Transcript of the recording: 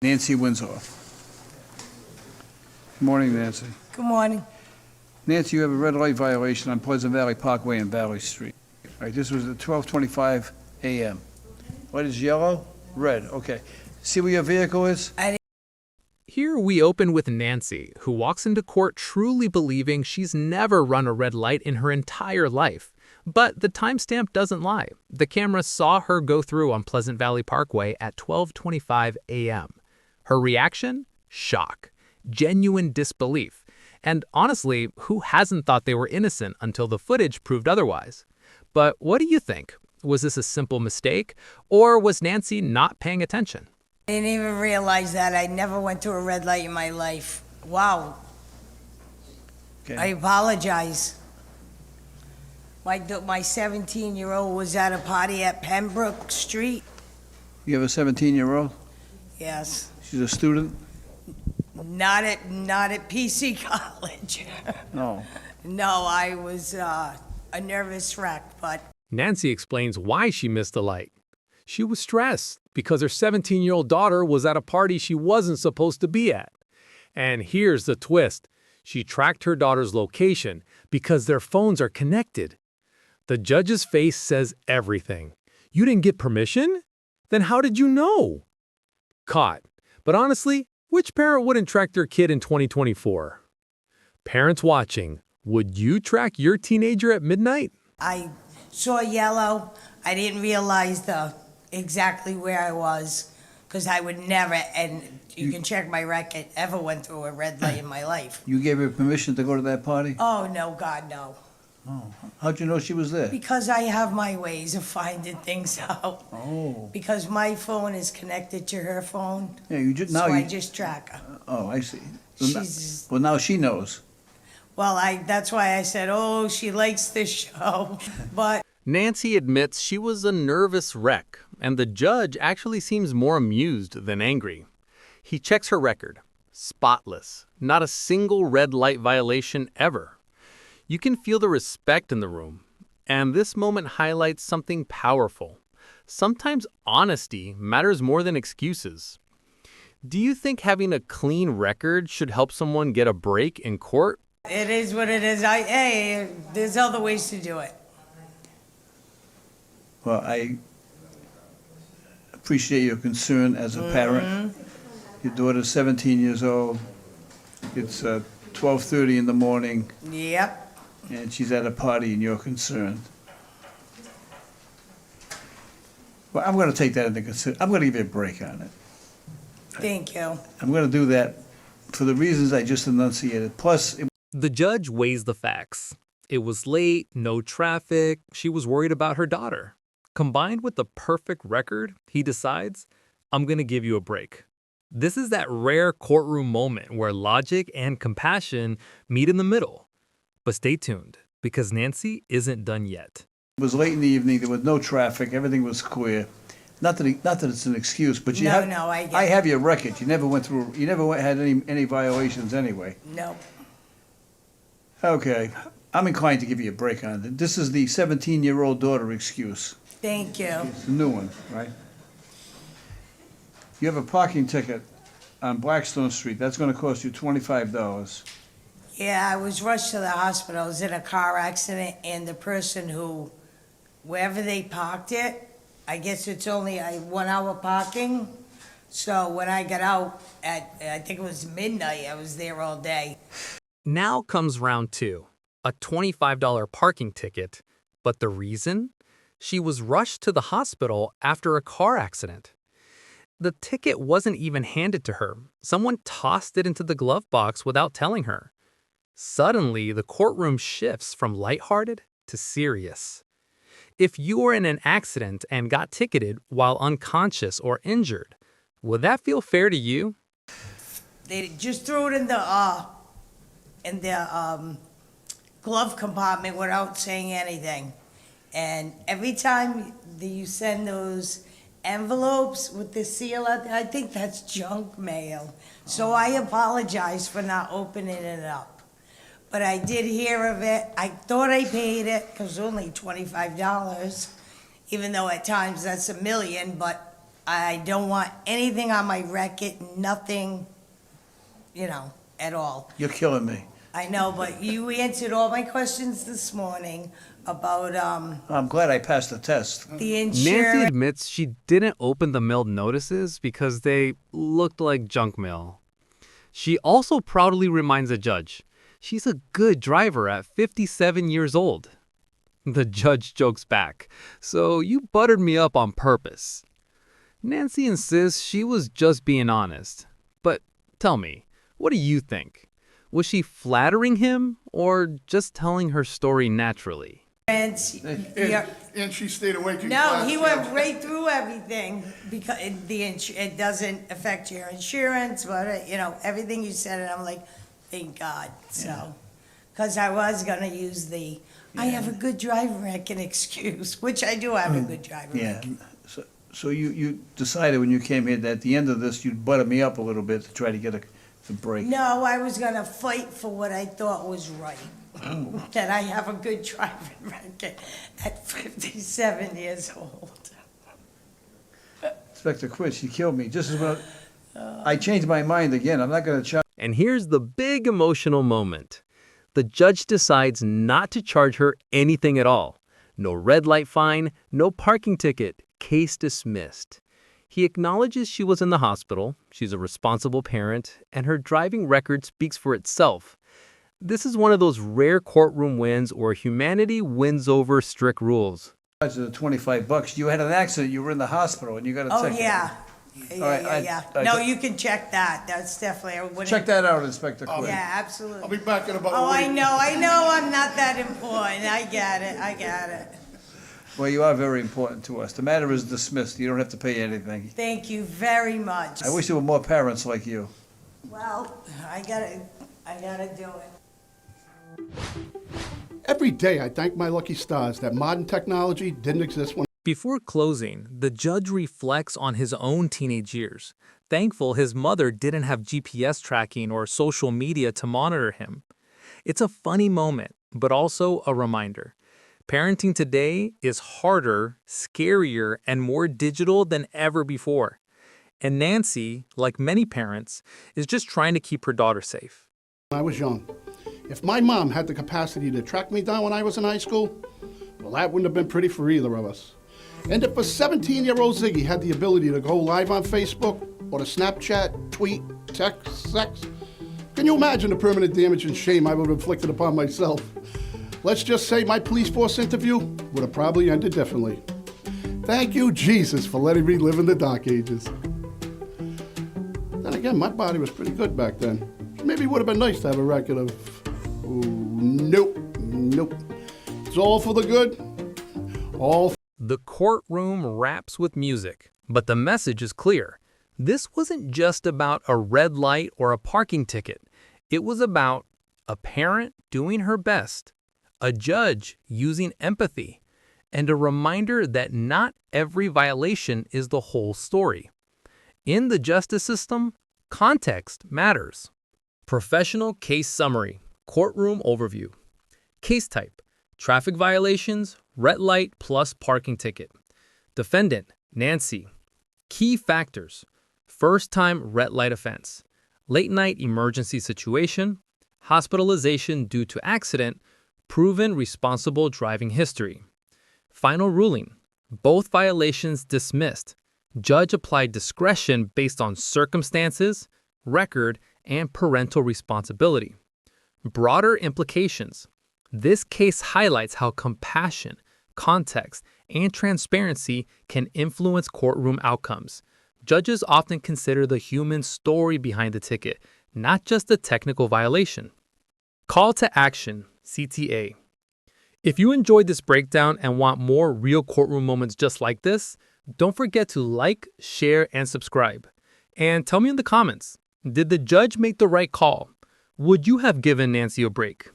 Nancy Windsor. Good morning, Nancy. Good morning. Nancy, you have a red light violation on Pleasant Valley Parkway and Valley Street. All right, this was at 12:25 a.m. What is yellow? Red, okay. See where your vehicle is? Here we open with Nancy, who walks into court truly believing she's never run a red light in her entire life. But the timestamp doesn't lie. The camera saw her go through on Pleasant Valley Parkway at 12:25 a.m. Her reaction? Shock. Genuine disbelief. And honestly, who hasn't thought they were innocent until the footage proved otherwise? But what do you think? Was this a simple mistake, or was Nancy not paying attention? I didn't even realize that. I never went through a red light in my life. Wow. Okay. I apologize. My 17-year-old was at a party at Pembroke Street. You have a 17-year-old? Yes. She's a student? Not at PC College. No. No, I was a nervous wreck, but Nancy explains why she missed the light. She was stressed because her 17-year-old daughter was at a party she wasn't supposed to be at. And here's the twist. She tracked her daughter's location because their phones are connected. The judge's face says everything. You didn't get permission? Then how did you know? Caught. But honestly, which parent wouldn't track their kid in 2024? Parents watching, would you track your teenager at midnight? I saw yellow. I didn't realize exactly where I was, because I would never, and you can check my record, ever went through a red light in my life. You gave her permission to go to that party? Oh, no, God, no. Oh. How'd you know she was there? Because I have my ways of finding things out. Oh. Because my phone is connected to her phone, Yeah, you just, so now I you, just track her. oh, I see. She's, Well, now she knows. well, that's why I said, oh, she likes this show. But Nancy admits she was a nervous wreck, and the judge actually seems more amused than angry. He checks her record. Spotless. Not a single red light violation ever. You can feel the respect in the room. And this moment highlights something powerful. Sometimes honesty matters more than excuses. Do you think having a clean record should help someone get a break in court? it is what it is. Hey, there's other ways to do it. Well, I appreciate your concern as a parent. Your daughter's 17 years old. It's 12:30 in the morning, Yep. and she's at a party, and you're concerned. Well, I'm going to take that into consideration. I'm going to give you a break on it. Thank you. I'm going to do that for the reasons I just enunciated. Plus, The judge weighs the facts. It was late, no traffic, she was worried about her daughter. Combined with the perfect record, he decides, I'm going to give you a break. This is that rare courtroom moment where logic and compassion meet in the middle. But stay tuned, because Nancy isn't done yet. it was late in the evening. There was no traffic. Everything was clear. Not that it's an excuse, but you No, have. no, I get I it. have your record. You never went through. You never had any violations anyway. No. Okay, I'm inclined to give you a break on it. This is the 17-year-old daughter excuse. Thank you. It's the new one, right? You have a parking ticket on Blackstone Street. That's going to cost you $25. Yeah, I was rushed to the hospital. I was in a car accident, and the person wherever they parked it, I guess it's only a 1 hour parking. So when I got out I think it was midnight, I was there all day. Now comes round two, a $25 parking ticket. But the reason? She was rushed to the hospital after a car accident. The ticket wasn't even handed to her. Someone tossed it into the glove box without telling her. Suddenly, the courtroom shifts from lighthearted to serious. If you were in an accident and got ticketed while unconscious or injured, would that feel fair to you? They just threw it in the glove compartment without saying anything. And every time that you send those envelopes with the seal out there, I think that's junk mail. So I apologize for not opening it up. But I did hear of it. I thought I paid it because it was only $25, even though at times that's $1 million, but I don't want anything on my record, nothing, at all. You're killing me. I know, but you answered all my questions this morning about I'm glad I passed the test. the Nancy insurance. admits she didn't open the mailed notices because they looked like junk mail. She also proudly reminds the judge she's a good driver at 57 years old. The judge jokes back, "So you buttered me up on purpose." Nancy insists she was just being honest. But tell me, what do you think? Was she flattering him or just telling her story naturally? And she stayed awake in no, class. he went right through everything because it doesn't affect your insurance, but everything you said, and I'm like, thank God. So, because I was gonna use I have a good driver record excuse, which I do have a good driver Yeah. record. So you decided when you came here that at the end of this, you'd butter me up a little bit to try to get a break. No, I was gonna fight for what I thought was right. That I have a good driving record at 57 years old. Inspector Quinn, you killed me. Just as well. I changed my mind again. I'm not going to charge. And here's the big emotional moment. The judge decides not to charge her anything at all. No red light fine, no parking ticket, case dismissed. He acknowledges she was in the hospital, she's a responsible parent, and her driving record speaks for itself. This is one of those rare courtroom wins where humanity wins over strict rules. The $25. You had an accident. You were in the hospital, and you got to Oh, check. yeah. right, Yeah. I- No, you can check that. That's definitely, I wouldn't. Check that out, Inspector Quinn. Yeah, absolutely. I'll be back in about Oh, a week. I know, I'm not that important. I get it. Well, you are very important to us. The matter is dismissed. You don't have to pay anything. Thank you very much. I wish there were more parents like you. Well, I gotta do it. Every day I thank my lucky stars that modern technology didn't exist when Before closing, the judge reflects on his own teenage years, thankful his mother didn't have GPS tracking or social media to monitor him. It's a funny moment, but also a reminder. Parenting today is harder, scarier, and more digital than ever before. And Nancy, like many parents, is just trying to keep her daughter safe. I was young. If my mom had the capacity to track me down when I was in high school, well, that wouldn't have been pretty for either of us. And if a 17-year-old Ziggy had the ability to go live on Facebook or to Snapchat, tweet, text, sex, can you imagine the permanent damage and shame I would have inflicted upon myself? Let's just say my police force interview would have probably ended differently. Thank you, Jesus, for letting me live in the dark ages. Then again, my body was pretty good back then. Maybe it would have been nice to have a record of... Nope. It's all for the good. All The courtroom wraps with music, but the message is clear. This wasn't just about a red light or a parking ticket. It was about a parent doing her best, a judge using empathy, and a reminder that not every violation is the whole story. In the justice system, context matters. Professional case summary, courtroom overview. Case type, traffic violations, red light plus parking ticket. Defendant, Nancy. Key factors, first-time red light offense, late-night emergency situation, hospitalization due to accident, proven responsible driving history. Final ruling, both violations dismissed. Judge applied discretion based on circumstances, record, and parental responsibility. Broader implications. This case highlights how compassion, context, and transparency can influence courtroom outcomes. Judges often consider the human story behind the ticket, not just the technical violation. Call to action, CTA. If you enjoyed this breakdown and want more real courtroom moments just like this, don't forget to like, share, and subscribe. And tell me in the comments, did the judge make the right call? Would you have given Nancy a break?